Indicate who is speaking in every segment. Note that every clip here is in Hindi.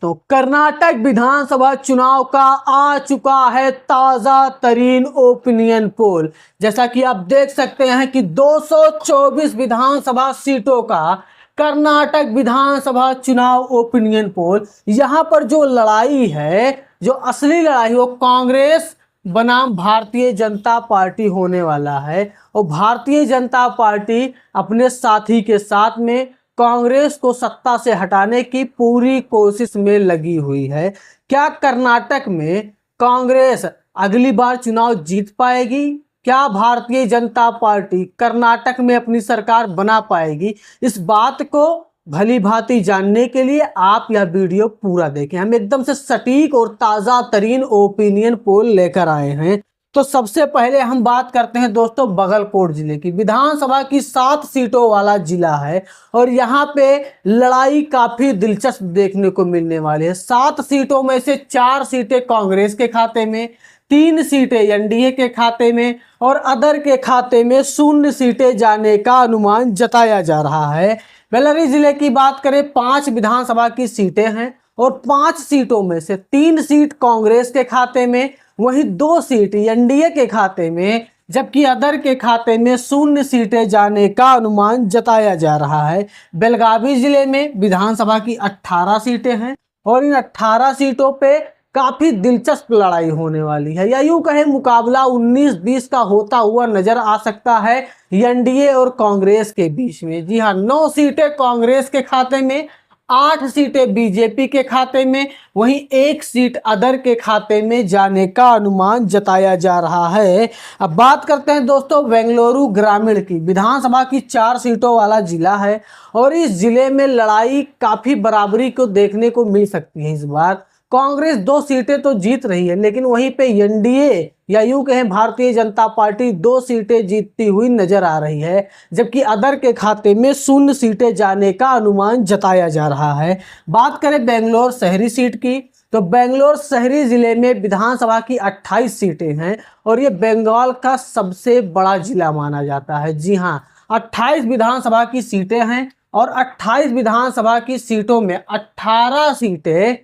Speaker 1: दोस्तों, कर्नाटक विधानसभा चुनाव का आ चुका है ताजा तरीन ओपिनियन पोल। जैसा कि आप देख सकते हैं कि 224 विधानसभा सीटों का कर्नाटक विधानसभा चुनाव ओपिनियन पोल। यहां पर जो लड़ाई है, जो असली लड़ाई, वो कांग्रेस बनाम भारतीय जनता पार्टी होने वाला है। और भारतीय जनता पार्टी अपने साथी के साथ में कांग्रेस को सत्ता से हटाने की पूरी कोशिश में लगी हुई है। क्या कर्नाटक में कांग्रेस अगली बार चुनाव जीत पाएगी? क्या भारतीय जनता पार्टी कर्नाटक में अपनी सरकार बना पाएगी? इस बात को भली भांति जानने के लिए आप यह वीडियो पूरा देखें। हम एकदम से सटीक और ताज़ा तरीन ओपिनियन पोल लेकर आए हैं। तो सबसे पहले हम बात करते हैं दोस्तों बागलकोट जिले की। विधानसभा की 7 सीटों वाला जिला है और यहाँ पे लड़ाई काफी दिलचस्प देखने को मिलने वाली है। 7 सीटों में से 4 सीटें कांग्रेस के खाते में, 3 सीटें एनडीए के खाते में और अदर के खाते में 0 सीटें जाने का अनुमान जताया जा रहा है। बेल्लारी जिले की बात करें, 5 विधानसभा की सीटें हैं और 5 सीटों में से 3 सीट कांग्रेस के खाते में, वहीं 2 सीट एनडीए के खाते में, जबकि अदर के खाते में 0 सीटें जाने का अनुमान जताया जा रहा है। बेलगावी जिले में विधानसभा की 18 सीटें हैं और इन 18 सीटों पे काफी दिलचस्प लड़ाई होने वाली है, या यूं कहें मुकाबला 19-20 का होता हुआ नजर आ सकता है एनडीए और कांग्रेस के बीच में। जी हाँ, 9 सीटें कांग्रेस के खाते में, 8 सीटें बीजेपी के खाते में, वहीं 1 सीट अदर के खाते में जाने का अनुमान जताया जा रहा है। अब बात करते हैं दोस्तों बेंगलुरु ग्रामीण की। विधानसभा की 4 सीटों वाला जिला है और इस जिले में लड़ाई काफी बराबरी को देखने को मिल सकती है। इस बार कांग्रेस 2 सीटें तो जीत रही है, लेकिन वहीं पे एनडीए या यूं कहें भारतीय जनता पार्टी 2 सीटें जीतती हुई नजर आ रही है, जबकि अदर के खाते में 0 सीटें जाने का अनुमान जताया जा रहा है। बात करें बेंगलोर शहरी सीट की, तो बेंगलोर शहरी जिले में विधानसभा की 28 सीटें हैं और ये बंगाल का सबसे बड़ा जिला माना जाता है। जी हाँ, 28 विधानसभा की सीटें हैं और 28 विधानसभा की सीटों में 18 सीटें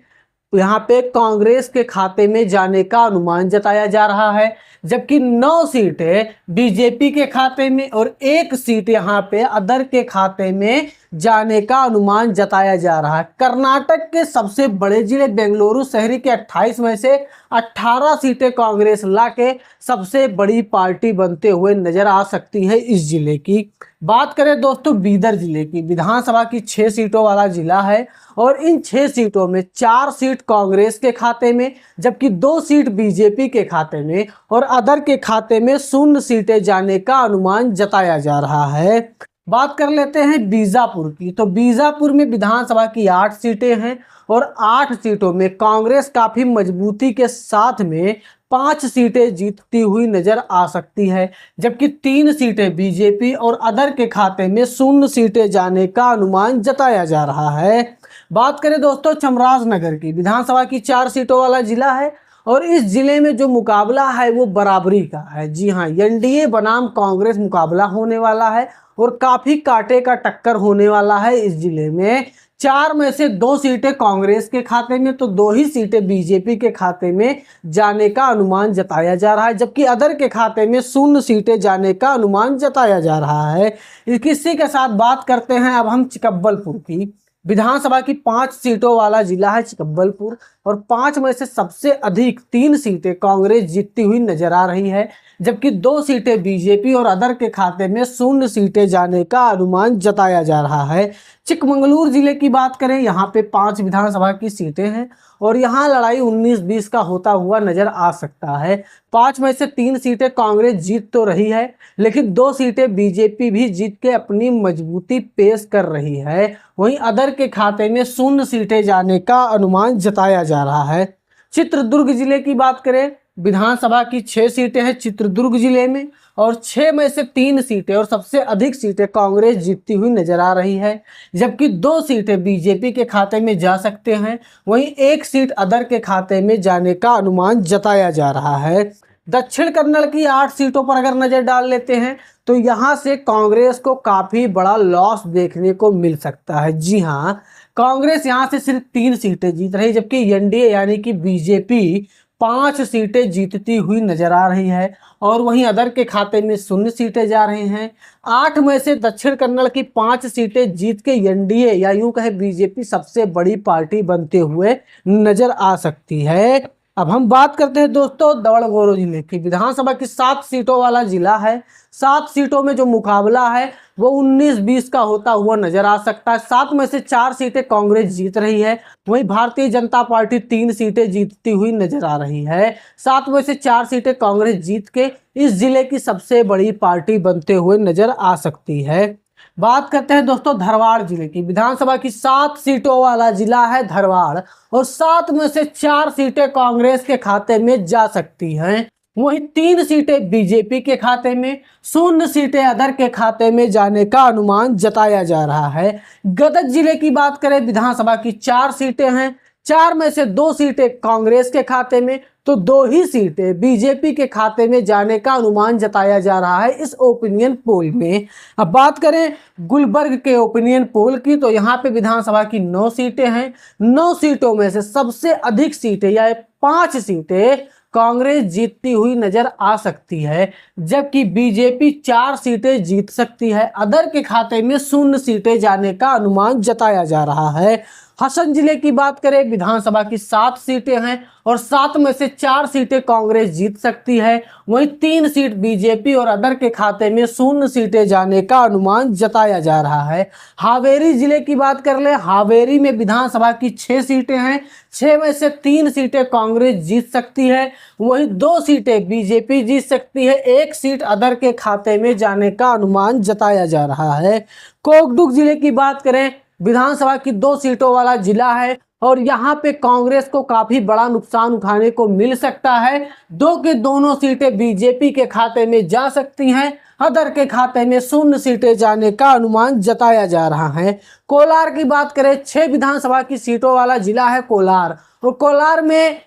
Speaker 1: यहाँ पे कांग्रेस के खाते में जाने का अनुमान जताया जा रहा है, जबकि 9 सीटें बीजेपी के खाते में और 1 सीट यहाँ पे अदर के खाते में जाने का अनुमान जताया जा रहा है। कर्नाटक के सबसे बड़े जिले बेंगलुरु शहरी के 28 में से 18 सीटें कांग्रेस लाके सबसे बड़ी पार्टी बनते हुए नजर आ सकती है इस जिले की। बात करें दोस्तों बीदर जिले की। विधानसभा की 6 सीटों वाला जिला है और इन 6 सीटों में 4 सीट कांग्रेस के खाते में, जबकि 2 सीट बीजेपी के खाते में और अदर के खाते में 0 सीटें जाने का अनुमान जताया जा रहा है। बात कर लेते हैं बीजापुर की। तो बीजापुर में विधानसभा की 8 सीटें हैं और 8 सीटों में कांग्रेस काफी मजबूती के साथ में 5 सीटें जीतती हुई नजर आ सकती है, जबकि 3 सीटें बीजेपी और अदर के खाते में 0 सीटें जाने का अनुमान जताया जा रहा है। बात करें दोस्तों चामराजनगर की। विधानसभा की 4 सीटों वाला जिला है और इस जिले में जो मुकाबला है वो बराबरी का है। जी हाँ, एनडीए बनाम कांग्रेस मुकाबला होने वाला है और काफी कांटे का टक्कर होने वाला है इस जिले में। 4 में से 2 सीटें कांग्रेस के खाते में तो 2 ही सीटें बीजेपी के खाते में जाने का अनुमान जताया जा रहा है, जबकि अदर के खाते में 0 सीटें जाने का अनुमान जताया जा रहा है। इसी के साथ बात करते हैं अब हम चिकबलपुर की। विधानसभा की 5 सीटों वाला जिला है चिकबलपुर और 5 में से सबसे अधिक 3 सीटें कांग्रेस जीतती हुई नजर आ रही है, जबकि 2 सीटें बीजेपी और अदर के खाते में 0 सीटें जाने का अनुमान जताया जा रहा है। चिकमंगलूर जिले की बात करें, यहाँ पे 5 विधानसभा की सीटें हैं और यहाँ लड़ाई 19-20 का होता हुआ नजर आ सकता है। 5 में से 3 सीटें कांग्रेस जीत तो रही है, लेकिन 2 सीटें बीजेपी भी जीत के अपनी मजबूती पेश कर रही है। वहीं अदर के खाते में 0 सीटें जाने का अनुमान जताया जा रहा है। चित्रदुर्ग जिले की बात करें, विधानसभा की 6 सीटें हैं चित्रदुर्ग जिले में और 6 में से 3 सीटें और सबसे अधिक सीटें कांग्रेस जीतती हुई नजर आ रही है, जबकि 2 सीटें बीजेपी के खाते में जा सकते हैं, वहीं 1 सीट अदर के खाते में जाने का अनुमान जताया जा रहा है। दक्षिण कन्नड़ की 8 सीटों पर अगर नजर डाल लेते हैं तो यहाँ से कांग्रेस को काफी बड़ा लॉस देखने को मिल सकता है। जी हाँ, कांग्रेस यहां से सिर्फ 3 सीटें जीत रही, जबकि एनडीए यानी कि बीजेपी 5 सीटें जीतती हुई नजर आ रही है। और वहीं अदर के खाते में 0 सीटें जा रही हैं। 8 में से दक्षिण कन्नड़ की 5 सीटें जीत के एनडीए या यूं कहे बीजेपी सबसे बड़ी पार्टी बनते हुए नजर आ सकती है। अब हम बात करते हैं दोस्तों दवड़गोरो जिले की। विधानसभा की 7 सीटों वाला जिला है। 7 सीटों में जो मुकाबला है वो 19-20 का होता हुआ नजर आ सकता है। 7 में से 4 सीटें कांग्रेस जीत रही है, वहीं भारतीय जनता पार्टी 3 सीटें जीतती हुई नजर आ रही है। 7 में से 4 सीटें कांग्रेस जीत के इस जिले की सबसे बड़ी पार्टी बनते हुए नजर आ सकती है। बात करते हैं दोस्तों धरवाड़ जिले की। विधानसभा की 7 सीटों वाला जिला है धरवाड़, और 7 में से 4 सीटें कांग्रेस के खाते में जा सकती हैं, वहीं 3 सीटें बीजेपी के खाते में, 0 सीटें अदर के खाते में जाने का अनुमान जताया जा रहा है। गदग जिले की बात करें, विधानसभा की 4 सीटें हैं, 4 में से 2 सीटें कांग्रेस के खाते में, तो 2 ही सीटें बीजेपी के खाते में जाने का अनुमान जताया जा रहा है इस ओपिनियन पोल में। अब बात करें गुलबर्ग के ओपिनियन पोल की, तो यहाँ पे विधानसभा की 9 सीटें हैं। 9 सीटों में से सबसे अधिक सीटें या 5 सीटें कांग्रेस जीतती हुई नजर आ सकती है, जबकि बीजेपी 4 सीटें जीत सकती है। अदर के खाते में 0 सीटें जाने का अनुमान जताया जा रहा है। हसन जिले की बात करें, विधानसभा की 7 सीटें हैं और 7 में से 4 सीटें कांग्रेस जीत सकती है, वहीं 3 सीट बीजेपी और अदर के खाते में 0 सीटें जाने का अनुमान जताया जा रहा है। हावेरी जिले की बात कर ले, हावेरी में विधानसभा की 6 सीटें हैं, 6 में से 3 सीटें कांग्रेस जीत सकती है, वहीं 2 सीटें बीजेपी जीत सकती है, 1 सीट अदर के खाते में जाने का अनुमान जताया जा रहा है। कोकडुक जिले की बात करें, विधानसभा की 2 सीटों वाला जिला है और यहाँ पे कांग्रेस को काफी बड़ा नुकसान उठाने को मिल सकता है। 2 के दोनों सीटें बीजेपी के खाते में जा सकती हैं, अदर के खाते में 0 सीटें जाने का अनुमान जताया जा रहा है। कोलार की बात करें, 6 विधानसभा की सीटों वाला जिला है कोलार, और कोलार में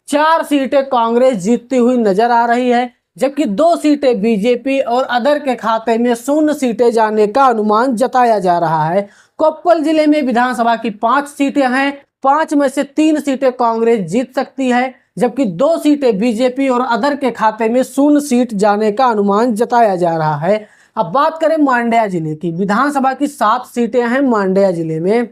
Speaker 1: 4 सीटें कांग्रेस जीतती हुई नजर आ रही है, जबकि 2 सीटें बीजेपी और अदर के खाते में 0 सीटें जाने का अनुमान जताया जा रहा है। कोप्पल जिले में विधानसभा की 5 सीटें हैं, 5 में से 3 सीटें कांग्रेस जीत सकती है, जबकि 2 सीटें बीजेपी और अदर के खाते में 0 सीट जाने का अनुमान जताया जा रहा है। अब बात करें मांड्या जिले की। विधानसभा की 7 सीटें हैं मांड्या जिले में,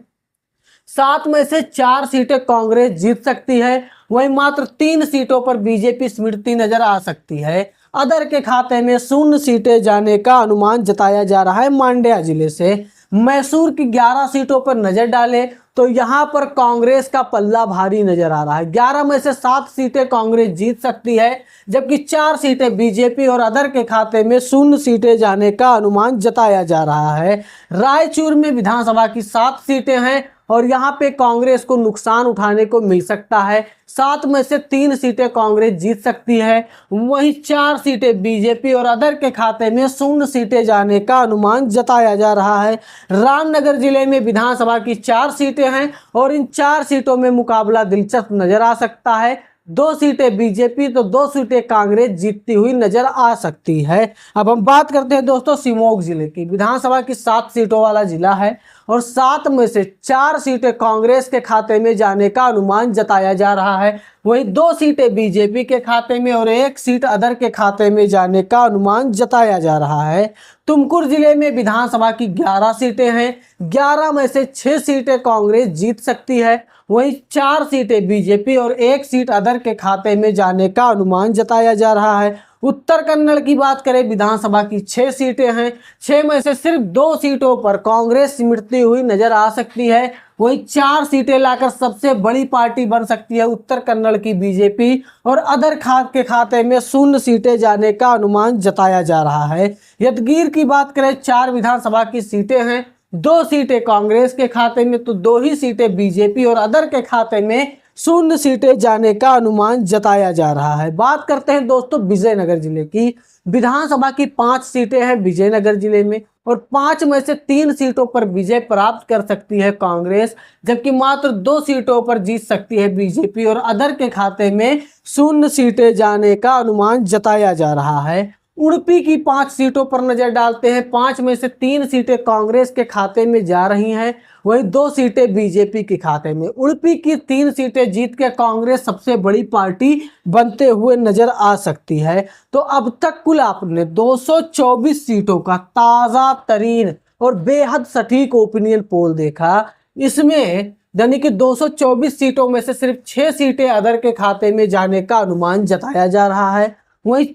Speaker 1: 7 में से 4 सीटें कांग्रेस जीत सकती है, वहीं मात्र 3 सीटों पर बीजेपी सिमटती नजर आ सकती है। अदर के खाते में 0 सीटें जाने का अनुमान जताया जा रहा है मांड्या जिले से। मैसूर की 11 सीटों पर नजर डालें तो यहां पर कांग्रेस का पल्ला भारी नजर आ रहा है। 11 में से 7 सीटें कांग्रेस जीत सकती है, जबकि 4 सीटें बीजेपी और अदर के खाते में 0 सीटें जाने का अनुमान जताया जा रहा है। रायचूर में विधानसभा की 7 सीटें हैं और यहाँ पे कांग्रेस को नुकसान उठाने को मिल सकता है। 7 में से 3 सीटें कांग्रेस जीत सकती है, वहीं 4 सीटें बीजेपी और अदर के खाते में 0 सीटें जाने का अनुमान जताया जा रहा है। रामनगर जिले में विधानसभा की 4 सीटें हैं और इन 4 सीटों में मुकाबला दिलचस्प नजर आ सकता है। 2 सीटें बीजेपी तो 2 सीटें कांग्रेस जीतती हुई नजर आ सकती है। अब हम बात करते हैं दोस्तों शिमोग जिले की। विधानसभा की 7 सीटों वाला जिला है और 7 में से 4 सीटें कांग्रेस के खाते में जाने का अनुमान जताया जा रहा है, वहीं 2 सीटें बीजेपी के खाते में और 1 सीट अदर के खाते में जाने का अनुमान जताया जा रहा है। तुमकुर जिले में विधानसभा की 11 सीटें हैं, 11 में से 6 सीटें कांग्रेस जीत सकती है, वहीं 4 सीटें बीजेपी और 1 सीट अदर के खाते में जाने का अनुमान जताया जा रहा है। उत्तर कन्नड़ की बात करें, विधानसभा की 6 सीटें हैं, 6 में से सिर्फ 2 सीटों पर कांग्रेस सिमटती हुई नजर आ सकती है, वहीं 4 सीटें लाकर सबसे बड़ी पार्टी बन सकती है उत्तर कन्नड़ की बीजेपी और अदर के खाते में 0 सीटें जाने का अनुमान जताया जा रहा है। यदगिर की बात करें, 4 विधानसभा की सीटें हैं, 2 सीटें कांग्रेस के खाते में तो 2 ही सीटें बीजेपी और अदर के खाते में 0 सीटें जाने का अनुमान जताया जा रहा है। बात करते हैं दोस्तों विजयनगर जिले की। विधानसभा की 5 सीटें हैं विजयनगर जिले में और 5 में से 3 सीटों पर विजय प्राप्त कर सकती है कांग्रेस, जबकि मात्र 2 सीटों पर जीत सकती है बीजेपी और अदर के खाते में 0 सीटें जाने का अनुमान जताया जा रहा है। उडुपी की 5 सीटों पर नजर डालते हैं। 5 में से 3 सीटें कांग्रेस के खाते में जा रही हैं, वहीं 2 सीटें बीजेपी के खाते में। उडुपी की 3 सीटें जीत के कांग्रेस सबसे बड़ी पार्टी बनते हुए नजर आ सकती है। तो अब तक कुल आपने 224 सीटों का ताजा तरीन और बेहद सटीक ओपिनियन पोल देखा। इसमें यानी कि 224 सीटों में से सिर्फ 6 सीटें अदर के खाते में जाने का अनुमान जताया जा रहा है, वहीं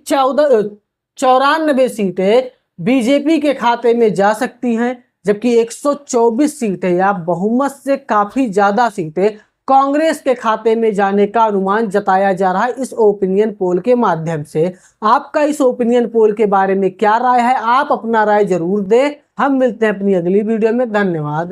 Speaker 1: 94 सीटें बीजेपी के खाते में जा सकती हैं, जबकि 124 सीटें या बहुमत से काफी ज्यादा सीटें कांग्रेस के खाते में जाने का अनुमान जताया जा रहा है इस ओपिनियन पोल के माध्यम से। आपका इस ओपिनियन पोल के बारे में क्या राय है? आप अपना राय जरूर दें। हम मिलते हैं अपनी अगली वीडियो में। धन्यवाद।